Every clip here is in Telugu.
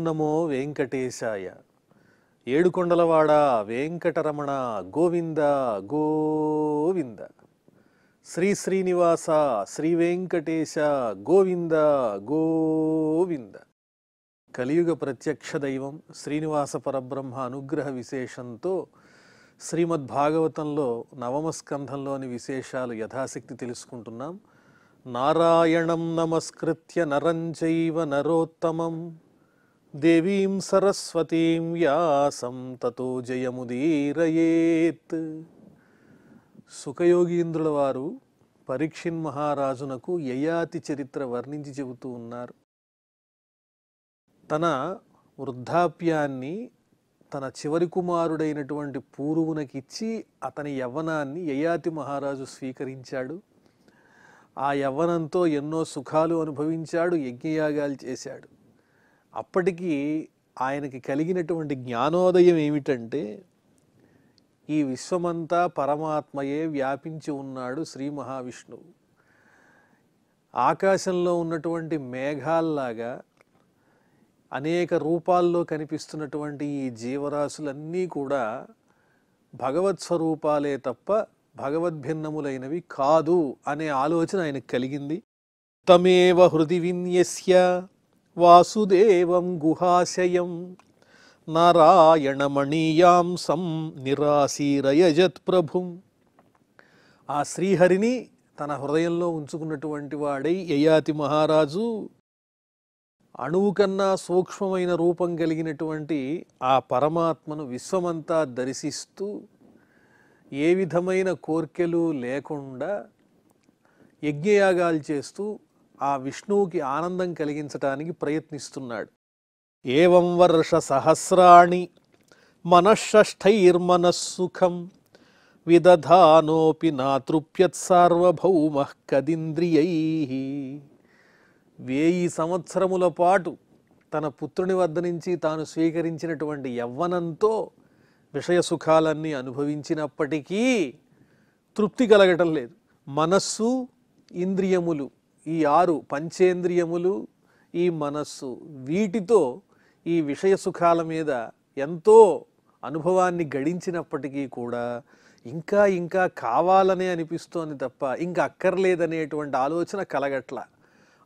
నమో వెంకటేశాయ. ఏడుకొండలవాడ వెంకటరమణ గోవింద గోవింద. శ్రీ శ్రీనివాస శ్రీ వెంకటేశ గోవింద గోవింద. కలియుగ ప్రత్యక్ష దైవం శ్రీనివాస పరబ్రహ్మ అనుగ్రహ విశేషంతో శ్రీమద్భాగవతంలో నవమ స్కంధంలోని విశేషాలు యథాశక్తి తెలుసుకుంటున్నాం. నారాయణం నమస్కృత్య నరం చైవ నరోత్తమం దేవీం సరస్వతీం వ్యాసం తతో జయముదీరయేత్. సుఖయోగీంద్రుల వారు పరీక్షిన్ మహారాజునకు యయాతి చరిత్ర వర్ణించి చెబుతూ ఉన్నారు. తన వృద్ధాప్యాన్ని తన చివరి కుమారుడైనటువంటి పూర్వునకిచ్చి అతని యవ్వనాన్ని యయాతి మహారాజు స్వీకరించాడు. ఆ యవ్వనంతో ఎన్నో సుఖాలు అనుభవించాడు, యజ్ఞయాగాలు చేశాడు. అప్పటికి ఆయనకి కలిగినటువంటి జ్ఞానోదయం ఏమిటంటే, ఈ విశ్వమంతా పరమాత్మయే వ్యాపించి ఉన్నాడు శ్రీ మహావిష్ణువు. ఆకాశంలో ఉన్నటువంటి మేఘాల్లాగా అనేక రూపాల్లో కనిపిస్తున్నటువంటి ఈ జీవరాశులన్నీ కూడా భగవత్ స్వరూపాలే తప్ప భగవద్భిన్నములైనవి కాదు అనే ఆలోచన ఆయనకు కలిగింది. తమేవ హృది విన్యస్య వాసుదేవం గుహాశయం నారాయణమణీయాంసం నిరాశీరయజత్ ప్రభుం. ఆ శ్రీహరిని తన హృదయంలో ఉంచుకున్నటువంటి వాడై యయాతి మహారాజు అణువు కన్నా సూక్ష్మమైన రూపం కలిగినటువంటి ఆ పరమాత్మను విశ్వమంతా దర్శిస్తూ ఏ విధమైన కోర్కెలు లేకుండా యజ్ఞయాగాలు చేస్తూ ఆ విష్ణువుకి ఆనందం కలిగించటానికి ప్రయత్నిస్తున్నాడు. ఏవం వర్ష సహస్రాణి మనఃషష్ఠైర్మనఃసుఖం విదధానోపి నాతృప్యత్ సార్వభౌమః కదింద్రియైః. 1000 సంవత్సరముల పాటు తన పుత్రుని వద్ద నుంచి తాను స్వీకరించినటువంటి యవ్వనంతో విషయ సుఖాలన్నీ అనుభవించినప్పటికీ తృప్తి కలగటం లేదు. మనస్సు, ఇంద్రియములు, ఈ 6 పంచేంద్రియములు, ఈ మనస్సు, వీటితో ఈ విషయ సుఖాల మీద ఎంతో అనుభవాన్ని గడించినప్పటికీ కూడా ఇంకా ఇంకా కావాలనే అనిపిస్తోంది తప్ప ఇంకా అక్కర్లేదనేటువంటి ఆలోచన కలగట్ల.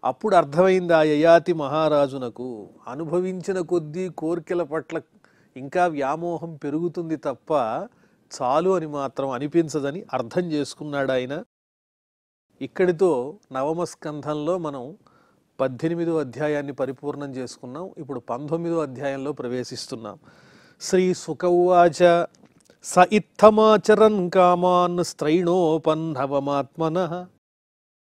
అప్పుడు అర్థమైంది ఆ యయాతి మహారాజునకు, అనుభవించిన కొద్దీ కోర్కెల పట్ల ఇంకా వ్యామోహం పెరుగుతుంది తప్ప చాలు అని మాత్రం అనిపించదని అర్థం చేసుకున్నాడు ఆయన. ఇక్కడితో నవమ స్కంధంలో మనం 18వ అధ్యాయాన్ని పరిపూర్ణం చేసుకున్నాం. ఇప్పుడు 19వ అధ్యాయంలో ప్రవేశిస్తున్నాం. శ్రీ సుక ఉవాచ స ఇత్తమాచరన్ కామాన్ స్త్రైణోపన్నవమాత్మనః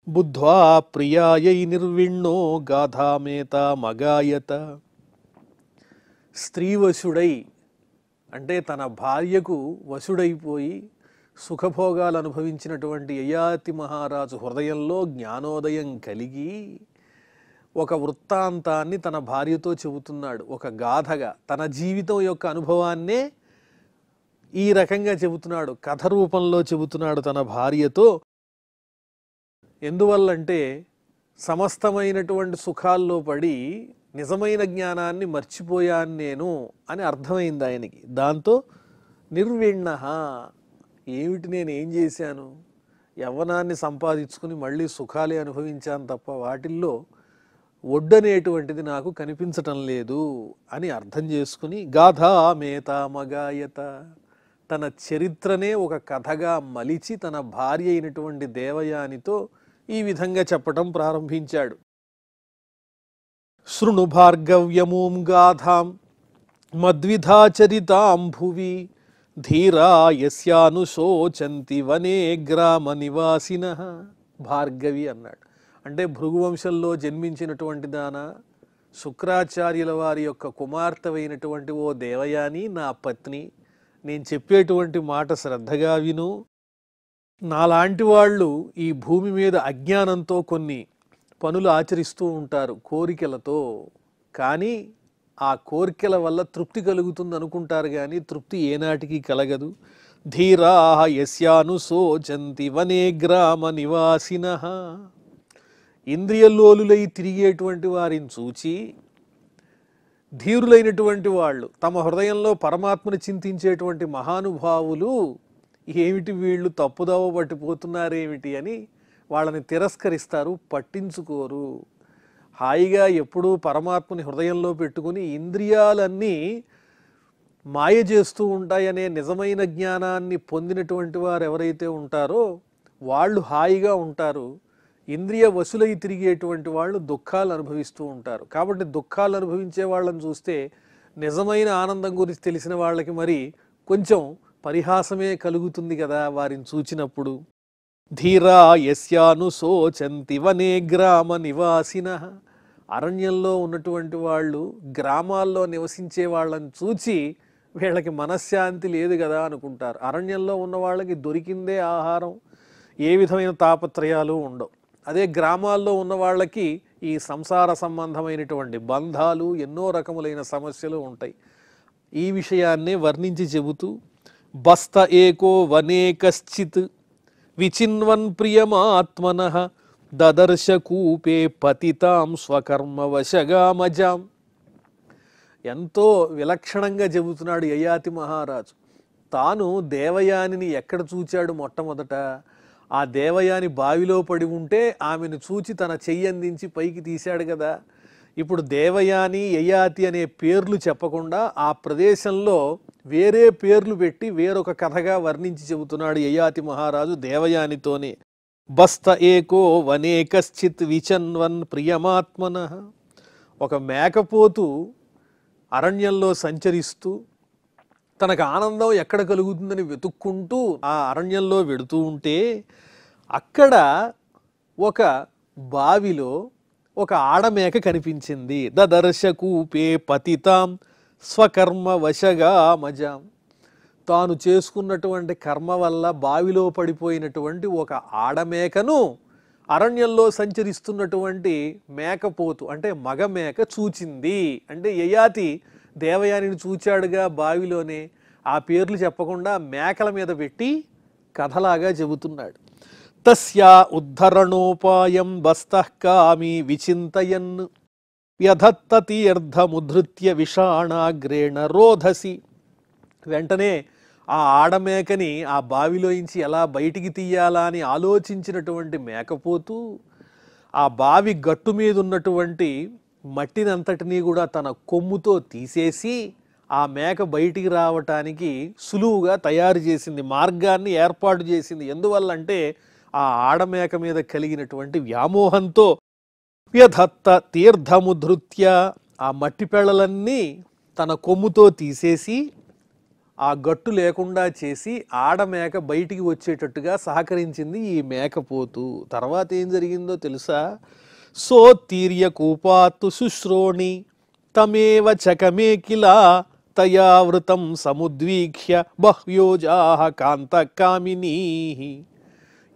బుద్ధ్వా ప్రియాయై నిర్విణ్ణో గాథామేతామగాయత. స్త్రీవశుడై అంటే తన భార్యకు వశుడైపోయి సుఖభోగాలు అనుభవించినటువంటి యయాతి మహారాజు హృదయంలో జ్ఞానోదయం కలిగి ఒక వృత్తాంతాన్ని తన భార్యతో చెబుతున్నాడు. ఒక గాథగా తన జీవితం యొక్క అనుభవాన్నే ఈ రకంగా చెబుతున్నాడు, కథ రూపంలో చెబుతున్నాడు తన భార్యతో. ఎందువల్లంటే సమస్తమైనటువంటి సుఖాల్లో పడి నిజమైన జ్ఞానాన్ని మర్చిపోయాను నేను అని అర్థమైంది ఆయనకి. దాంతో నిర్విణ్ణ, ఏమిటి నేను ఏం చేశాను, యవ్వనాన్ని సంపాదించుకుని మళ్ళీ సుఖాలే అనుభవించాను తప్ప వాటిల్లో ఒడ్డనేటువంటిది నాకు కనిపించటం లేదు అని అర్థం చేసుకుని గాథామేతామగాయత, తన చరిత్రనే ఒక కథగా మలిచి తన భార్య అయినటువంటి దేవయానితో ఈ విధంగా చెప్పటం ప్రారంభించాడు. శృణు భార్గవ్యమూం గాథాం మద్విధాచరితాం భువి ధీరా యస్యానుశోచంతి వనే గ్రామ నివాసినః. భార్గవి అన్నాడు అంటే భృగువంశంలో జన్మించినటువంటి దానా, శుక్రాచార్యుల వారి యొక్క కుమార్తెవైనటువంటి ఓ దేవయాని నా పత్ని, నేను చెప్పేటువంటి మాట శ్రద్ధగా విను. నాలాంటి వాళ్ళు ఈ భూమి మీద అజ్ఞానంతో కొన్ని పనులు ఆచరిస్తూ ఉంటారు కోరికలతో, కానీ ఆ కోరికల వల్ల తృప్తి కలుగుతుంది అనుకుంటారు, కానీ తృప్తి ఏనాటికి కలగదు. ధీరా యస్యానుశోచంతి వనే గ్రామ నివాసినః. ఇంద్రియలోలులై తిరిగేటువంటి వారిని చూచి ధీరులైనటువంటి వాళ్ళు, తమ హృదయంలో పరమాత్మని చింతించేటువంటి మహానుభావులు ఏమిటి వీళ్ళు తప్పుదోవ పట్టిపోతున్నారేమిటి అని వాళ్ళని తిరస్కరిస్తారు, పట్టించుకోరు. హాయిగా ఎప్పుడూ పరమాత్మని హృదయంలో పెట్టుకుని ఇంద్రియాలన్నీ మాయ చేస్తూ ఉంటాయనే నిజమైన జ్ఞానాన్ని పొందినటువంటి వారు ఎవరైతే ఉంటారో వాళ్ళు హాయిగా ఉంటారు. ఇంద్రియ వశులై తిరిగేటువంటి వాళ్ళు దుఃఖాలు అనుభవిస్తూ ఉంటారు. కాబట్టి దుఃఖాలు అనుభవించే వాళ్ళని చూస్తే నిజమైన ఆనందం గురించి తెలిసిన వాళ్ళకి మరి కొంచెం పరిహాసమే కలుగుతుంది కదా వారిని చూచినప్పుడు. ధీరా యస్యాను శోచంతి వనే గ్రామ నివాసిన. అరణ్యంలో ఉన్నటువంటి వాళ్ళు గ్రామాల్లో నివసించే వాళ్ళని చూచి వీళ్ళకి మనశ్శాంతి లేదు కదా అనుకుంటారు. అరణ్యంలో ఉన్న వాళ్ళకి దొరికిందే ఆహారం, ఏ విధమైన తాపత్రయాలు ఉండవు. అదే గ్రామాల్లో ఉన్న వాళ్ళకి ఈ సంసార సంబంధమైనటువంటి బంధాలు, ఎన్నో రకములైన సమస్యలు ఉంటాయి. ఈ విషయాన్నే వర్ణించి చెబుతూ బస్త ఏకో వనే కశ్చిత్ విచిన్వన్ ప్రియమాత్మనః దదర్శ కూపే పతితాం స్వకర్మవశగామజాం. ఎంతో విలక్షణంగా చెబుతున్నాడు యయాతి మహారాజు. తాను దేవయానిని ఎక్కడ చూచాడు మొట్టమొదట? ఆ దేవయాని బావిలో పడి ఉంటే ఆమెను చూచి తన చెయ్యి అందించి పైకి తీశాడు కదా. ఇప్పుడు దేవయాని, యయాతి అనే పేర్లు చెప్పకుండా ఆ ప్రదేశంలో వేరే పేర్లు పెట్టి వేరొక కథగా వర్ణించి చెబుతున్నాడు యయాతి మహారాజు దేవయానితోనే. బస్త ఏకో వనే కశ్చిత్ విచన్వన్ ప్రియమాత్మనః. ఒక మేకపోతు అరణ్యంలో సంచరిస్తూ తనకు ఆనందం ఎక్కడ కలుగుతుందని వెతుక్కుంటూ ఆ అరణ్యంలో వెడుతూ ఉంటే అక్కడ ఒక బావిలో ఒక ఆడమేక కనిపించింది. దదర్శ కూపే పతితాం స్వకర్మ వశగా మజాం. తాను చేసుకున్నటువంటి కర్మ వల్ల బావిలో పడిపోయినటువంటి ఒక ఆడమేకను అరణ్యంలో సంచరిస్తున్నటువంటి మేకపోతు అంటే మగ మేక చూచింది. అంటే యయాతి దేవయానిని చూచాడుగా బావిలోనే, ఆ పేర్లు చెప్పకుండా మేకల మీద పెట్టి కథలాగా చెబుతున్నాడు. తస్యా ఉద్ధరణోపాయం బస్తః కామి విచింతయన్ వ్యధత్త తీర్థముధృత్య విషాణాగ్రేణ రోధసి. వెంటనే ఆ ఆడమేకని ఆ బావిలోంచి ఎలా బయటికి తీయాలా అని ఆలోచించినటువంటి మేకపోతూ ఆ బావి గట్టు మీద ఉన్నటువంటి మట్టినంతటినీ కూడా తన కొమ్ముతో తీసేసి ఆ మేక బయటికి రావటానికి సులువుగా తయారు చేసింది, మార్గాన్ని ఏర్పాటు చేసింది. ఎందువల్లంటే ఆ ఆడమేక మీద కలిగినటువంటి వ్యామోహంతో వ్యధత్త తీర్థముధృత్య ఆ మట్టి పెళ్ళలన్నీ తన కొమ్ముతో తీసేసి ఆ గట్టు లేకుండా చేసి ఆడమేక బయటికి వచ్చేటట్టుగా సహకరించింది ఈ మేకపోతు. తర్వాత ఏం జరిగిందో తెలుసా? సోత్తీర్య కూపాత్తు శుశ్రోణి తమేవ చకమే కిలా తయావృతం సముద్వీక్ష్య బహ్యోజాహ కాంతకామినీ.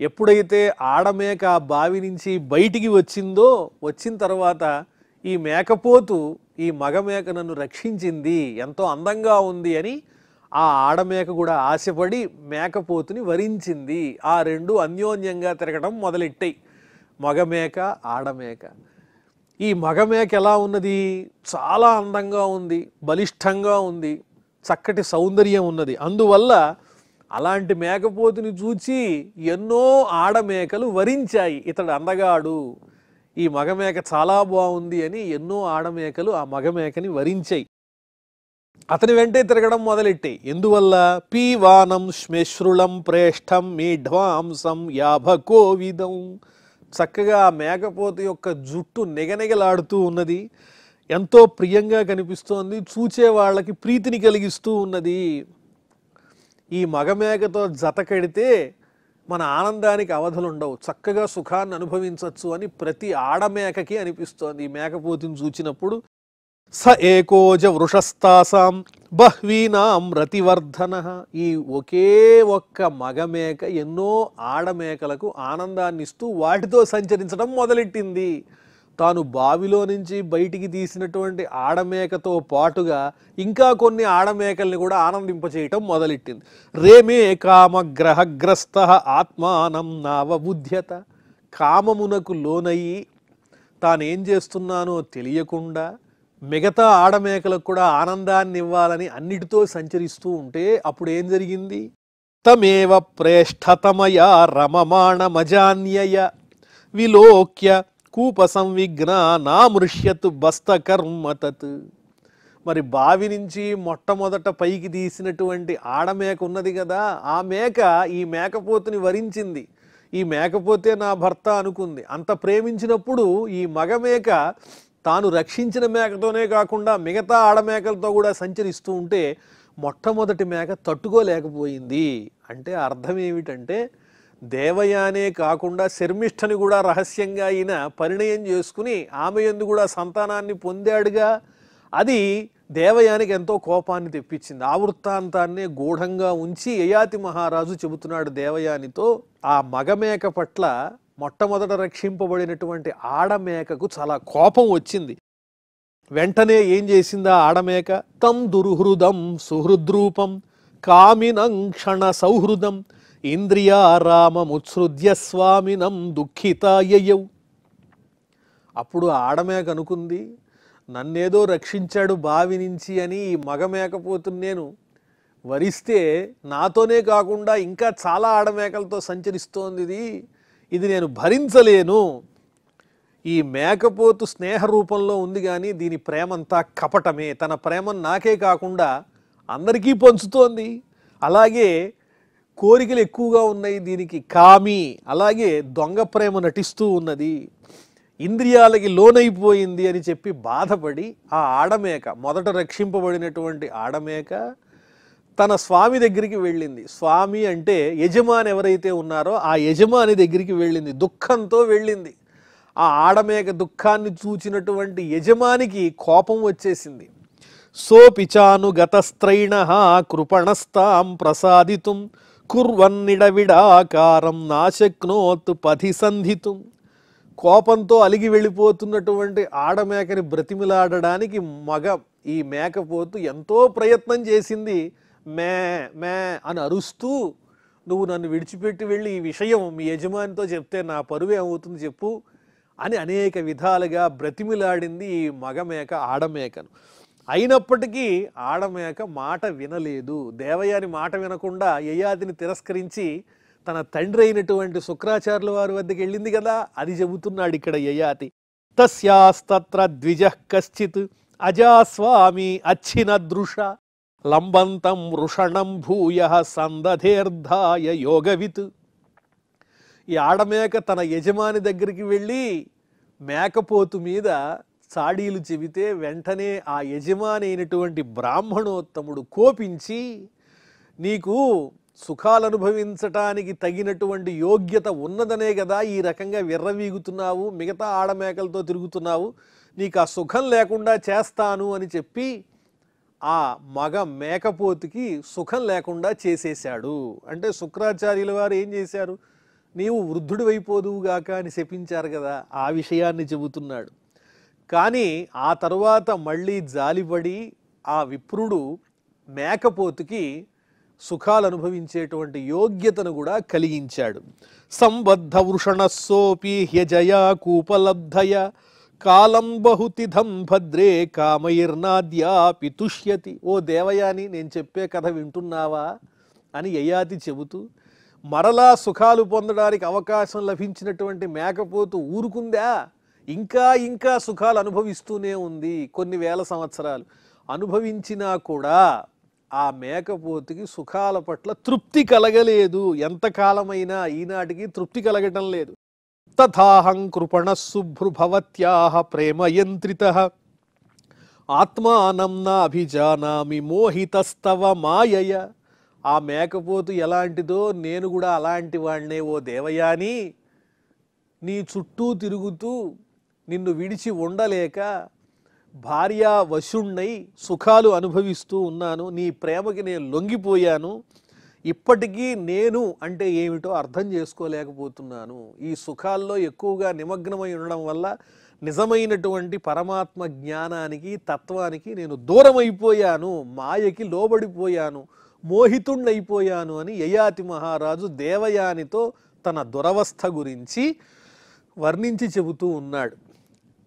ఎప్పుడైతే ఆడమేక ఆ బావి నుంచి బయటికి వచ్చిందో, వచ్చిన తర్వాత ఈ మేకపోతు ఈ మగమేక నన్ను రక్షించింది, ఎంతో అందంగా ఉంది అని ఆ ఆడమేక కూడా ఆశపడి మేకపోతుని వరించింది. ఆ రెండు అన్యోన్యంగా తిరగడం మొదలెట్టాయి, మగమేక ఆడమేక. ఈ మగమేక ఎలా ఉన్నది? చాలా అందంగా ఉంది, బలిష్టంగా ఉంది, చక్కటి సౌందర్యం ఉన్నది. అందువల్ల అలాంటి మేకపోతుని చూచి ఎన్నో ఆడమేకలు వరించాయి, ఇతడు అందగాడు, ఈ మగమేక చాలా బాగుంది అని ఎన్నో ఆడమేకలు ఆ మగమేకని వరించాయి. అతని వెంటే తిరగడం మొదలెట్టాయి. ఎందువల్ల? పీవానం శ్మశ్రులం ప్రేష్టం మీఢ్వాంసం యాభకోవిదం. చక్కగా ఆ మేకపోతు యొక్క జుట్టు నిగనిగలాడుతూ ఉన్నది, ఎంతో ప్రియంగా కనిపిస్తోంది, చూచే వాళ్ళకి ప్రీతిని కలిగిస్తూ ఉన్నది. ఈ మగమేకతో జత కడితే మన ఆనందానికి అవధులు ఉండవు, చక్కగా సుఖాన్ని అనుభవించవచ్చు అని ప్రతి ఆడమేకకి అనిపిస్తోంది ఈ మేకపోతుని చూచినప్పుడు. స ఏకోజ వృషస్తాసాం బహ్వీనాం రతివర్ధన. ఈ ఒకే ఒక్క మగమేక ఎన్నో ఆడమేకలకు ఆనందాన్ని ఇస్తూ వాటితో సంచరించడం మొదలెట్టింది. తాను బావిలో నుంచి బయటికి తీసినటువంటి ఆడమేకతో పాటుగా ఇంకా కొన్ని ఆడమేకల్ని కూడా ఆనందింపచేయటం మొదలెట్టింది. రేమే కామగ్రహగ్రస్త ఆత్మానం నావబుధ్యత. కామమునకు లోనయ్యి తానేం చేస్తున్నానో తెలియకుండా మిగతా ఆడమేకలకు కూడా ఆనందాన్ని ఇవ్వాలని అన్నిటితో సంచరిస్తూ ఉంటే అప్పుడు ఏం జరిగింది? తమేవ ప్రేష్ఠతమయా రమమాణమజాన్యయ విలోక్య కూప సంవిఘ్న నామృష్యత్ బస్తకర్మ తత్. మరి బావి నుంచి మొట్టమొదట పైకి తీసినటువంటి ఆడమేక ఉన్నది కదా, ఆ మేక ఈ మేకపోతుని వరించింది. ఈ మేకపోతే నా భర్త అనుకుంది. అంత ప్రేమించినప్పుడు ఈ మగమేక తాను రక్షించిన మేకతోనే కాకుండా మిగతా ఆడమేకలతో కూడా సంచరిస్తూ ఉంటే మొట్టమొదటి మేక తట్టుకోలేకపోయింది. అంటే అర్థం ఏమిటంటే, దేవయానే కాకుండా శర్మిష్ఠని కూడా రహస్యంగా ఈయన పరిణయం చేసుకుని ఆమె యందు కూడా సంతానాన్ని పొందాడుగా. అది దేవయానికి ఎంతో కోపాన్ని తెప్పించింది. ఆ వృత్తాంతాన్నే గూఢంగా ఉంచి యయాతి మహారాజు చెబుతున్నాడు దేవయానితో. ఆ మగమేక పట్ల మొట్టమొదట రక్షింపబడినటువంటి ఆడమేకకు చాలా కోపం వచ్చింది. వెంటనే ఏం చేసింది ఆ ఆడమేక? తం దుర్హృదం సుహృద్రూపం కామినం క్షణ సౌహృదం ఇంద్రియారామముత్సృజ్య స్వామినం దుఃఖితాయయౌ. అప్పుడు ఆడమేక అనుకుంది, నన్నేదో రక్షించాడు బావి నుంచి అని ఈ మగమేకపోతుని నేను వరిస్తే నాతోనే కాకుండా ఇంకా చాలా ఆడమేకలతో సంచరిస్తోంది. ఇది నేను భరించలేను. ఈ మేకపోతు స్నేహ రూపంలో ఉంది కానీ దీని ప్రేమంతా కపటమే. తన ప్రేమను నాకే కాకుండా అందరికీ పంచుతోంది. అలాగే కోరికలు ఎక్కువగా ఉన్నాయి దీనికి, కామి. అలాగే దొంగ ప్రేమ నటిస్తూ ఉన్నది, ఇంద్రియాలకి లోనైపోయింది అని చెప్పి బాధపడి ఆ ఆడమేక, మొదట రక్షింపబడినటువంటి ఆడమేక తన స్వామి దగ్గరికి వెళ్ళింది. స్వామి అంటే యజమాని ఎవరైతే ఉన్నారో ఆ యజమాని దగ్గరికి వెళ్ళింది, దుఃఖంతో వెళ్ళింది. ఆ ఆడమేక దుఃఖాన్ని చూచినటువంటి యజమానికి కోపం వచ్చేసింది. సోపిచాను గతస్త్రైణ కృపణస్తాం ప్రసాదితుం కుర్వన్నిడవిడాకారం నాశక్నోత్ పథి సంధితుం. కోపంతో అలిగి వెళ్ళిపోతున్నటువంటి ఆడమేకని బ్రతిమిలాడడానికి ఈ మేకపోతు ఎంతో ప్రయత్నం చేసింది. మే మే అని అరుస్తూ, నువ్వు నన్ను విడిచిపెట్టి వెళ్ళి ఈ విషయం మీ యజమానితో చెప్తే నా పరువు ఏమవుతుంది చెప్పు అని అనేక విధాలుగా బ్రతిమిలాడింది ఈ మగమేక ఆడమేకను. అయినప్పటికీ ఆడమేక మాట వినలేదు. దేవయాని మాట వినకుండా యయాతిని తిరస్కరించి తన తండ్రి అయినటువంటి శుక్రాచార్యుల వారి వద్దకు వెళ్ళింది కదా, అది చెబుతున్నాడు ఇక్కడ యయాతి. తస్యాస్తత్ర ద్విజః కశ్చిత్ అజాస్వామి అచ్చినదృష లంబంతం వృషణం భూయః సందధేర్ధాయ యోగవిత్. ఈ ఆడమేక తన యజమాని దగ్గరికి వెళ్ళి మేకపోతు మీద చాడీలు చెబితే వెంటనే ఆ యజమాని అయినటువంటి బ్రాహ్మణోత్తముడు కోపించి, నీకు సుఖాలు అనుభవించటానికి తగినటువంటి యోగ్యత ఉన్నదనే కదా ఈ రకంగా విర్రవీగుతున్నావు, మిగతా ఆడమేకలతో తిరుగుతున్నావు, నీకు ఆ సుఖం లేకుండా చేస్తాను అని చెప్పి ఆ మగ మేకపోతుకి సుఖం లేకుండా చేసేశాడు. అంటే శుక్రాచార్యుల వారు ఏం చేశారు? నీవు వృద్ధుడు అయిపోదువుగాక అని శపించారు కదా, ఆ విషయాన్ని చెబుతున్నాడు. కానీ ఆ తరువాత మళ్ళీ జాలిపడి ఆ విప్రుడు మేకపోతుకి సుఖాలు అనుభవించేటువంటి యోగ్యతను కూడా కలిగించాడు. సంబద్ధ వృషణస్సోపి హ్యజయా కూపలబ్ధయ కాలం బహుతిథం భద్రే కామయిర్నాద్యాపి తుష్యతి. ఓ దేవయాని, నేను చెప్పే కథ వింటున్నావా అని యయాతి చెబుతూ, మరలా సుఖాలు పొందడానికి అవకాశం లభించినటువంటి మేకపోతు ఊరుకుందా? ఇంకా ఇంకా సుఖాలు అనుభవిస్తూనే ఉంది. కొన్ని వేల సంవత్సరాలు అనుభవించినా కూడా ఆ మేకపోతుకి సుఖాల పట్ల తృప్తి కలగలేదు. ఎంతకాలమైనా ఈనాటికి తృప్తి కలగటం లేదు. తథాహం కృపణ శుభ్రుభవత్యాః ప్రేమయంత్రితః ఆత్మానం నాభిజానామి మోహితస్తవ మాయయ. ఆ మేకపోతు ఎలాంటిదో నేను కూడా అలాంటి వాడినే ఓ దేవయాని. నీ చుట్టూ తిరుగుతూ నిన్ను విడిచి ఉండలేక భార్యా వశుణ్ణై సుఖాలు అనుభవిస్తూ ఉన్నాను. నీ ప్రేమకి నేను లొంగిపోయాను. ఇప్పటికీ నేను అంటే ఏమిటో అర్థం చేసుకోలేకపోతున్నాను. ఈ సుఖాల్లో ఎక్కువగా నిమగ్నమై ఉండడం వల్ల నిజమైనటువంటి పరమాత్మ జ్ఞానానికి తత్వానికి నేను దూరమైపోయాను, మాయకి లోబడిపోయాను, మోహితుణ్ణైపోయాను అని యయాతి మహారాజు దేవయానితో తన దురవస్థ గురించి వర్ణించి చెబుతూ ఉన్నాడు.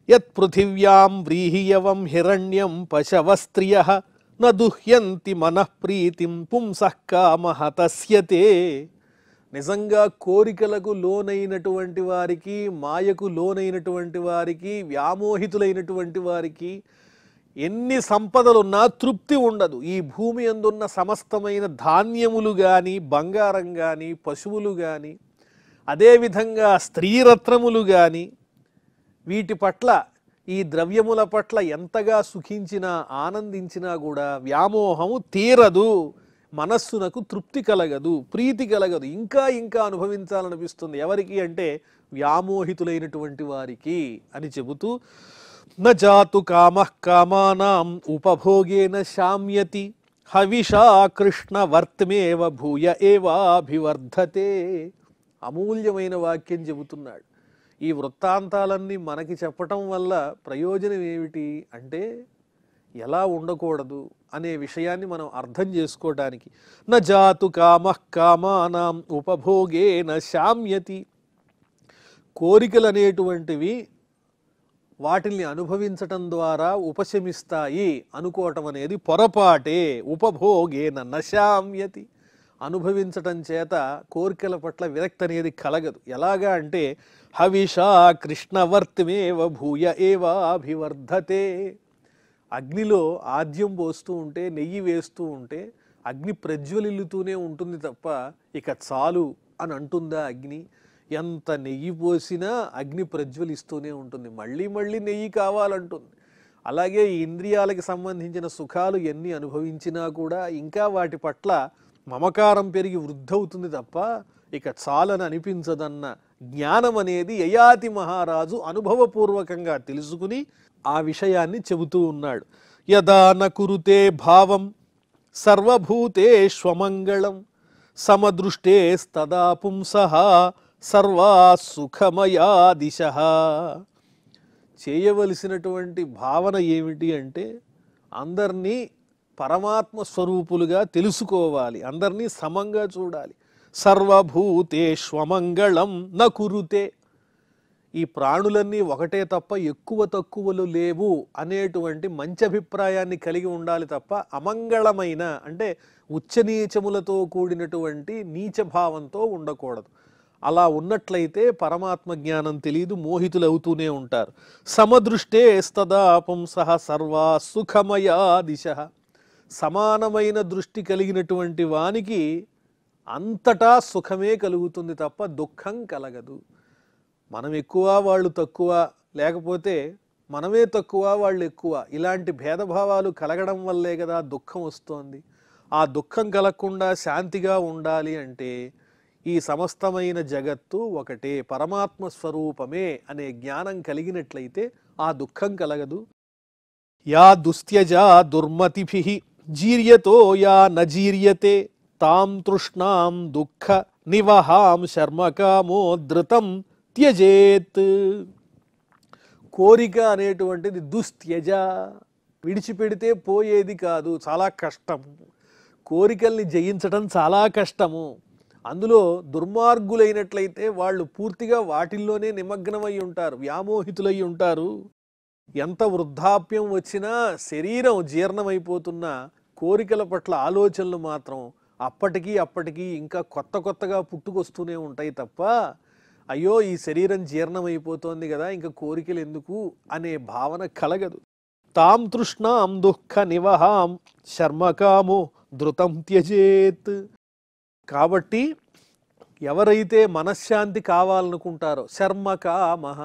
యత్ పృథివ్యాం వ్రీహియవం హిరణ్యం పశవస్త్రియః న దుహ్యంతి మనఃప్రీతిం పుంసః కామః తస్యతే. నిజంగా కోరికలకు లోనైనటువంటి వారికి, మాయకు లోనైనటువంటి వారికి, వ్యామోహితులైనటువంటి వారికి ఎన్ని సంపదలున్నా తృప్తి ఉండదు. ఈ భూమి అందున్న సమస్తమైన ధాన్యములు కానీ, బంగారం కానీ, పశువులు కానీ, అదేవిధంగా స్త్రీరత్నములు కానీ, వీటి పట్ల, ఈ ద్రవ్యముల పట్ల ఎంతగా సుఖించినా, ఆనందించినా కూడా వ్యామోహము తీరదు, మనస్సునకు తృప్తి కలగదు, ప్రీతి కలగదు, ఇంకా ఇంకా అనుభవించాలనిపిస్తుంది. ఎవరికి అంటే వ్యామోహితులైనటువంటి వారికి అని చెబుతూ, న జాతు కామః కామానాం ఉపభోగేన శామ్యతి హవిషా కృష్ణ వర్త్మేవ భూయ ఏవాభివర్ధతే. అమూల్యమైన వాక్యం చెబుతున్నాడు. ఈ వృత్తాంతాలన్నీ మనకి చెప్పటం వల్ల ప్రయోజనం ఏమిటి అంటే, ఎలా ఉండకూడదు అనే విషయాన్ని మనం అర్థం చేసుకోవడానికి. న జాతు కామః కామానాం ఉపభోగేన శామ్యతి. కోరికలు అనేటువంటివి వాటిల్ని అనుభవించటం ద్వారా ఉపశమిస్తాయి అనుకోవటం అనేది పొరపాటే. ఉపభోగేన నశామ్యతి. అనుభవించటం చేత కోరికల పట్ల విరక్తి అనేది కలగదు. ఎలాగా అంటే హవిషా కృష్ణవర్తిమేవ భూయ ఏవాభివర్ధతే. అగ్నిలో ఆద్యం పోస్తూ ఉంటే, నెయ్యి వేస్తూ ఉంటే అగ్ని ప్రజ్వలిల్లుతూనే ఉంటుంది తప్ప ఇక చాలు అని అంటుందా అగ్ని? ఎంత నెయ్యి పోసినా అగ్ని ప్రజ్వలిస్తూనే ఉంటుంది, మళ్ళీ మళ్ళీ నెయ్యి కావాలంటుంది. అలాగే ఈ ఇంద్రియాలకి సంబంధించిన సుఖాలు ఎన్ని అనుభవించినా కూడా ఇంకా వాటి పట్ల మమకారం పెరిగి వృద్ధవుతుంది తప్ప ఇక చాలని అనిపించదన్న జ్ఞానం అనేది యయాతి మహారాజు అనుభవపూర్వకంగా తెలుసుకుని ఆ విషయాన్ని చెబుతూ ఉన్నాడు. యదా న కురుతే భావం సర్వభూతేష్వమంగళం సమదృష్టేస్తదా పుంసః సర్వా సుఖమయా దిశః. చేయవలసినటువంటి భావన ఏమిటి అంటే, అందరినీ పరమాత్మ స్వరూపులుగా తెలుసుకోవాలి, అందరినీ సమంగా చూడాలి. సర్వభూతేష్వమంగళం న కురుతే. ఈ ప్రాణులన్నీ ఒకటే తప్ప ఎక్కువ తక్కువలు లేవు అనేటువంటి మంచి అభిప్రాయాన్ని కలిగి ఉండాలి తప్ప అమంగళమైన అంటే ఉచ్చనీచములతో కూడినటువంటి నీచభావంతో ఉండకూడదు. అలా ఉన్నట్లయితే పరమాత్మ జ్ఞానం తెలియదు, మోహితులు అవుతూనే ఉంటారు. సమదృష్టే స్తదా పుంసః సర్వా సుఖమయా దిశః. సమానమైన దృష్టి కలిగినటువంటి వానికి అంతటా సుఖమే కలుగుతుంది తప్ప దుఃఖం కలగదు. మనం ఎక్కువ వాళ్ళు తక్కువ, లేకపోతే మనమే తక్కువ వాళ్ళు ఎక్కువ, ఇలాంటి భేదభావాలు కలగడం వల్లే కదా దుఃఖం వస్తోంది. ఆ దుఃఖం కలగకుండా శాంతిగా ఉండాలి అంటే ఈ సమస్తమైన జగత్తు ఒకటే, పరమాత్మ స్వరూపమే అనే జ్ఞానం కలిగినట్లయితే ఆ దుఃఖం కలగదు. యా దుస్త్యజా దుర్మతిభిః జీర్యతో యా నజీర్యతే తాం తృష్ణాం దుఃఖ నివహాం శర్మకామో ధృతం త్యజేత్. కోరిక అనేటువంటిది దుస్త్యజ, విడిచిపెడితే పోయేది కాదు, చాలా కష్టము. కోరికల్ని జయించడం చాలా కష్టము. అందులో దుర్మార్గులైనట్లయితే వాళ్ళు పూర్తిగా వాటిల్లోనే నిమగ్నమై ఉంటారు, వ్యామోహితులై ఉంటారు. ఎంత వృద్ధాప్యం వచ్చినా శరీరం జీర్ణమైపోతున్నా కోరికల పట్ల ఆలోచనలు మాత్రం అప్పటికీ ఇంకా కొత్తగా పుట్టుకొస్తూనే ఉంటాయి తప్ప, అయ్యో ఈ శరీరం జీర్ణమైపోతోంది కదా ఇంకా కోరికలు ఎందుకు అనే భావన కలగదు. తాం తృష్ణాం దుఃఖ నివహాం శర్మకామో ధృతం త్యజేత్. కాబట్టి ఎవరైతే మనశ్శాంతి కావాలనుకుంటారో, శర్మకామః,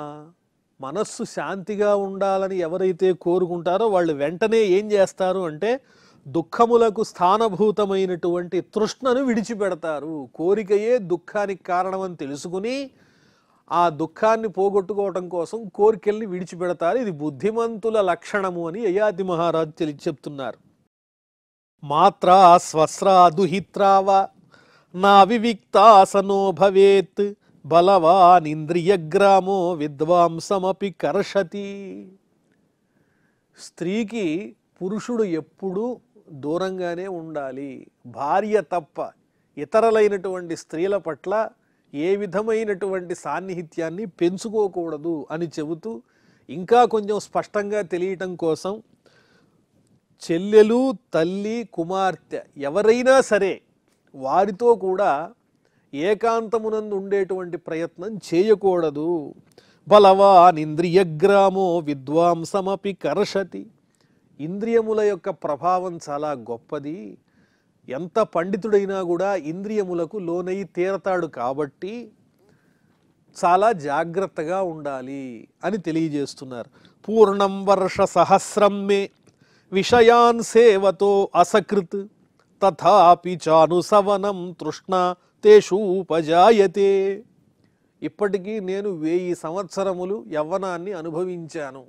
మనస్సు శాంతిగా ఉండాలని ఎవరైతే కోరుకుంటారో వాళ్ళు వెంటనే ఏం చేస్తారు అంటే దుఃఖములకు స్థానభూతమైనటువంటి తృష్ణను విడిచిపెడతారు. కోరికయే దుఃఖానికి కారణమని తెలుసుకుని ఆ దుఃఖాన్ని పోగొట్టుకోవటం కోసం కోరికల్ని విడిచిపెడతారు. ఇది బుద్ధిమంతుల లక్షణము అని యయాతి మహారాజు చెప్తున్నారు. మాత్రా స్వస్రా దుహిత్రావ నా వివిక్తాసనో భవేత్ బలవాన్ ఇంద్రియగ్రామో విద్వాంసమపి కర్షతి. స్త్రీకి పురుషుడు ఎప్పుడూ దూరంగానే ఉండాలి. భార్య తప్ప ఇతరులైనటువంటి స్త్రీల పట్ల ఏ విధమైనటువంటి సాన్నిహిత్యాన్ని పెంచుకోకూడదు అని చెబుతూ ఇంకా కొంచెం స్పష్టంగా తెలియటం కోసం చెల్లెలు, తల్లి, కుమార్తె ఎవరైనా సరే వారితో కూడా ఏకాంతమునందు ఉండేటువంటి ప్రయత్నం చేయకూడదు. బలవాన్ ఇంద్రియగ్రామో విద్వాంసమపి కర్షతి. ఇంద్రియముల యొక్క ప్రభావం చాలా గొప్పది. ఎంత పండితుడైనా కూడా ఇంద్రియములకు లోనై తీరతాడు. కాబట్టి చాలా జాగ్రత్తగా ఉండాలి అని తెలియజేస్తున్నారు. పూర్ణం వర్ష సహస్రం మే విషయాన్ సేవతో అసకృత్ తథాపి చానుసవనం తృష్ణ తేషూపజాయతే. ఇప్పటికీ నేను 1000 సంవత్సరములు యవ్వనాన్ని అనుభవించాను,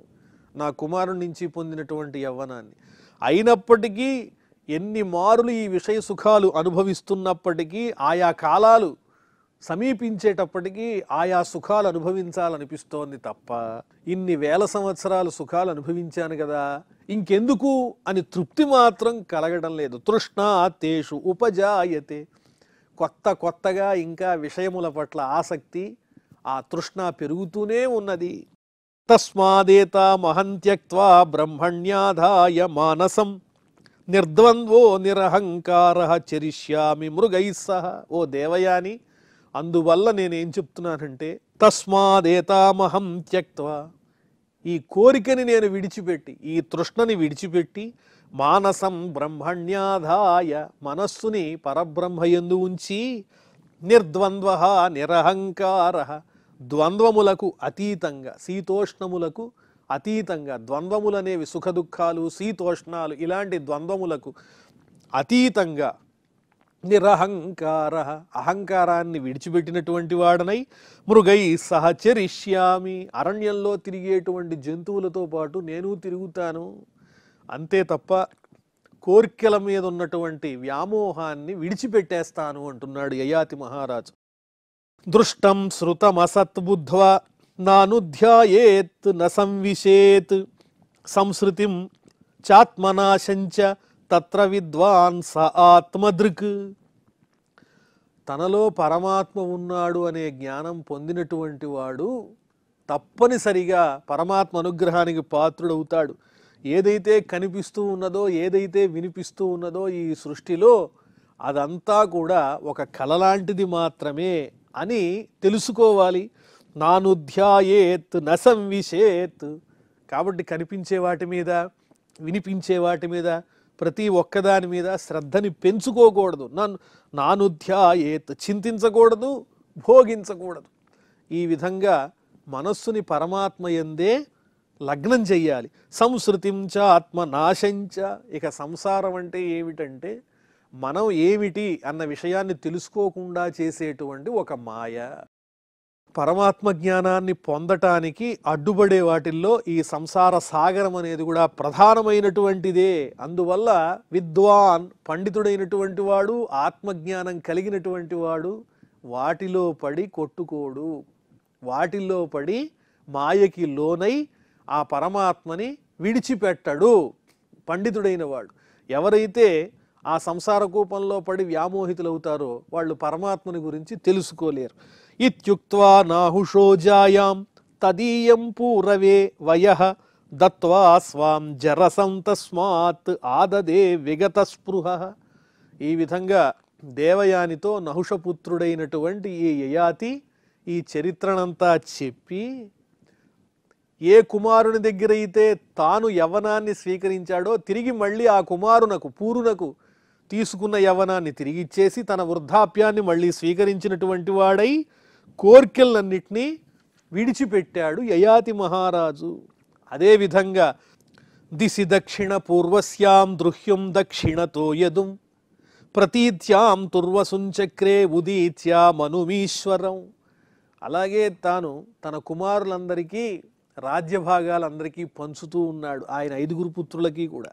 నా కుమారుడి నుంచి పొందినటువంటి యవ్వనాన్ని. అయినప్పటికీ ఎన్ని మారులు ఈ విషయ సుఖాలు అనుభవిస్తున్నప్పటికీ ఆయా కాలాలు సమీపించేటప్పటికీ ఆయా సుఖాలు అనుభవించాలనిపిస్తోంది తప్ప ఇన్ని వేల సంవత్సరాలు సుఖాలు అనుభవించాను కదా, ఇంకెందుకు అని తృప్తి మాత్రం కలగడం లేదు. తృష్ణ తేషు ఉపజాయతే. కొత్తగా ఇంకా విషయముల పట్ల ఆసక్తి, ఆ తృష్ణ పెరుగుతూనే ఉన్నది. తస్మాదేతా మహంత్యక్త్వా బ్రహ్మణ్యాధాయ మానసం నిర్ద్వంద్వో నిరహంకార చరిష్యామి మృగైః సహ. ఓ దేవయాని, అందువల్ల నేనేం చెప్తున్నానంటే తస్మాదేతామహం త్యక్త్వా, ఈ కోరికని నేను విడిచిపెట్టి, ఈ తృష్ణని విడిచిపెట్టి, మానసం బ్రహ్మణ్యాధాయ, మనస్సుని పరబ్రహ్మయందు ఉంచి, నిర్ద్వంద్వ నిరహంకార, ద్వంద్వములకు అతీతంగా, శీతోష్ణములకు అతీతంగా, ద్వంద్వములనేవి సుఖ దుఃఖాలు, శీతోష్ణాలు, ఇలాంటి ద్వంద్వములకు అతీతంగా, నిరహంకార, అహంకారాన్ని విడిచిపెట్టినటువంటి వాడనై, మృగై సహచరిష్యామి, అరణ్యంలో తిరిగేటువంటి జంతువులతో పాటు నేను తిరుగుతాను. అంతే తప్ప కోర్కెల మీద ఉన్నటువంటి వ్యామోహాన్ని విడిచిపెట్టేస్తాను అంటున్నాడు యయాతి మహారాజు. దృష్టం శృతమసత్బుద్ధ్వా నానుధ్యాయేత్ న సంవిశేత్ సంస్కృతిం చాత్మనాశంచ తత్ర విద్వాన్ స ఆత్మదృక్. తనలో పరమాత్మ ఉన్నాడు అనే జ్ఞానం పొందినటువంటి వాడు తప్పనిసరిగా పరమాత్మ అనుగ్రహానికి పాత్రుడవుతాడు. ఏదైతే కనిపిస్తూ ఉన్నదో, ఏదైతే వినిపిస్తూ ఉన్నదో ఈ సృష్టిలో, అదంతా కూడా ఒక కళ లాంటిది మాత్రమే అని తెలుసుకోవాలి. నానుధ్యాయేత్ న సంవిశేత్. కాబట్టి కనిపించే వాటి మీద, వినిపించే వాటి మీద, ప్రతి ఒక్కదాని మీద శ్రద్ధని పెంచుకోకూడదు. నానుధ్యాయేత్, చింతించకూడదు, భోగించకూడదు. ఈ విధంగా మనస్సుని పరమాత్మ యందే లగ్నం చెయ్యాలి. సంస్కృతిం చ ఆత్మనాశంచ. ఇక సంసారం అంటే ఏమిటంటే మనం ఏమిటి అన్న విషయాన్ని తెలుసుకోకుండా చేసేటువంటి ఒక మాయ. పరమాత్మ జ్ఞానాన్ని పొందటానికి అడ్డుపడే వాటిల్లో ఈ సంసార సాగరం అనేది కూడా ప్రధానమైనటువంటిదే. అందువల్ల విద్వాన్, పండితుడైనటువంటి వాడు, ఆత్మజ్ఞానం కలిగినటువంటి వాడు వాటిలో పడి కొట్టుకోడు, వాటిల్లో పడి మాయకి లోనై ఆ పరమాత్మని విడిచిపెట్టడు పండితుడైన వాడు. ఎవరైతే ఆ సంసార కూపంలో పడి వ్యామోహితులవుతారో వాళ్ళు పరమాత్మని గురించి తెలుసుకోలేరు. ఇత్యుక్త్వా నాహుషో జాయాం తదీయం పూరవే వయః దత్వా స్వాం జరసం తస్మాత్ ఆదదే విగత స్పృహ. ఈ విధంగా దేవయానితో నహుషపుత్రుడైనటువంటి ఈ యయాతి ఈ చరిత్రనంతా చెప్పి, ఏ కుమారుని దగ్గరైతే తాను యవ్వనాన్ని స్వీకరించాడో తిరిగి మళ్ళీ ఆ కుమారునకు, పూరునకు తీసుకున్న యవ్వనాన్ని తిరిగిచ్చేసి తన వృద్ధాప్యాన్ని మళ్ళీ స్వీకరించినటువంటి వాడై కోర్కెలన్నిటినీ విడిచిపెట్టాడు యయాతి మహారాజు. అదేవిధంగా దిశి దక్షిణ పూర్వస్యాం దృహ్యం దక్షిణతో యదుం ప్రతీత్యాం తుర్వసుంచక్రే ఉదీత్యా మనుమీశ్వరం. అలాగే తాను తన కుమారులందరికీ రాజ్యభాగాలందరికీ పంచుతూ ఉన్నాడు. ఆయన 5 పుత్రులకి కూడా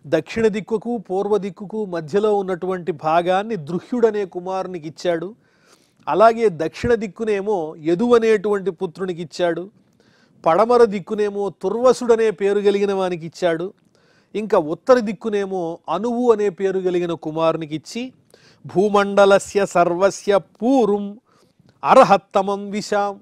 దక్షిణ దిక్కుకు పూర్వ దిక్కుకు మధ్యలో ఉన్నటువంటి భాగాన్ని దృహ్యుడనే కుమారునికి ఇచ్చాడు. అలాగే దక్షిణ దిక్కునేమో యదు అనేటువంటి పుత్రునికి ఇచ్చాడు. పడమర దిక్కునేమో తుర్వసుడనే పేరు కలిగిన వానికి ఇచ్చాడు. ఇంకా ఉత్తర దిక్కునేమో అనువు అనే పేరు కలిగిన కుమారునికి ఇచ్చి, భూమండలస్య సర్వస్య పూర్వం అర్హత్తమం విశాం.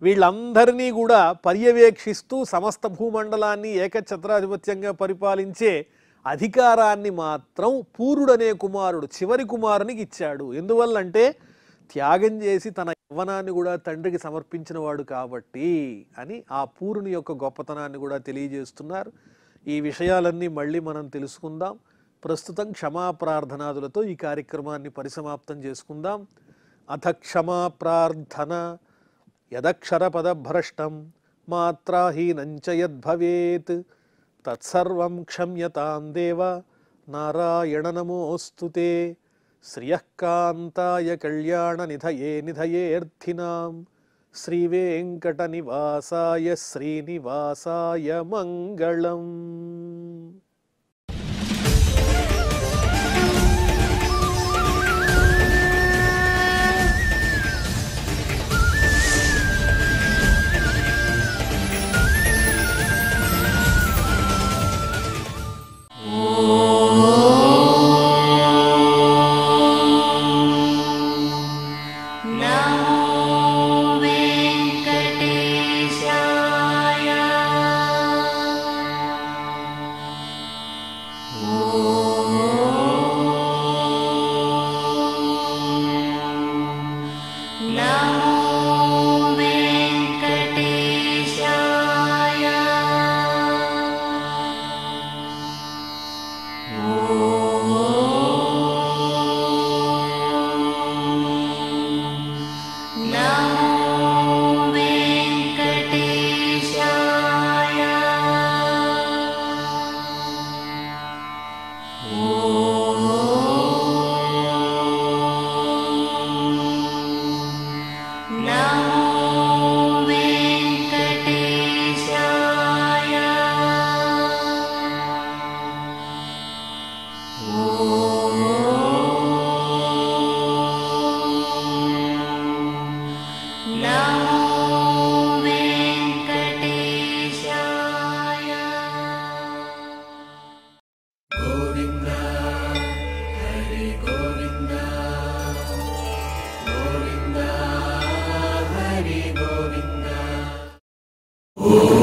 వీళ్ళందరినీ కూడా పర్యవేక్షిస్తూ సమస్త భూమండలాన్ని ఏకఛత్రాధిపత్యంగా పరిపాలించే అధికారాన్ని మాత్రం పూరుడనే కుమారుడు చివరి కుమారునికి ఇచ్చాడు. ఎందువల్లంటే త్యాగం చేసి తన యవ్వనాన్ని కూడా తండ్రికి సమర్పించిన వాడు కాబట్టి అని ఆ పూరుని యొక్క గొప్పతనాన్ని కూడా తెలియజేస్తున్నారు. ఈ విషయాలన్నీ మళ్ళీ మనం తెలుసుకుందాం. ప్రస్తుతం క్షమా ప్రార్థనాదులతో ఈ కార్యక్రమాన్ని పరిసమాప్తం చేసుకుందాం. అథ క్షమా ప్రార్థన. యదక్షరపదభ్రష్టం మాత్రాహీనంచ యద్భవేత్ తత్సర్వం క్షమ్యతాం దేవ నారాయణ నమోస్తుతే. శ్రియఃకాంతాయ కళ్యాణ నిధయే నిధయేర్థినాం శ్రీవేంకట నివాసాయ శ్రీనివాసాయ మంగళం. Oh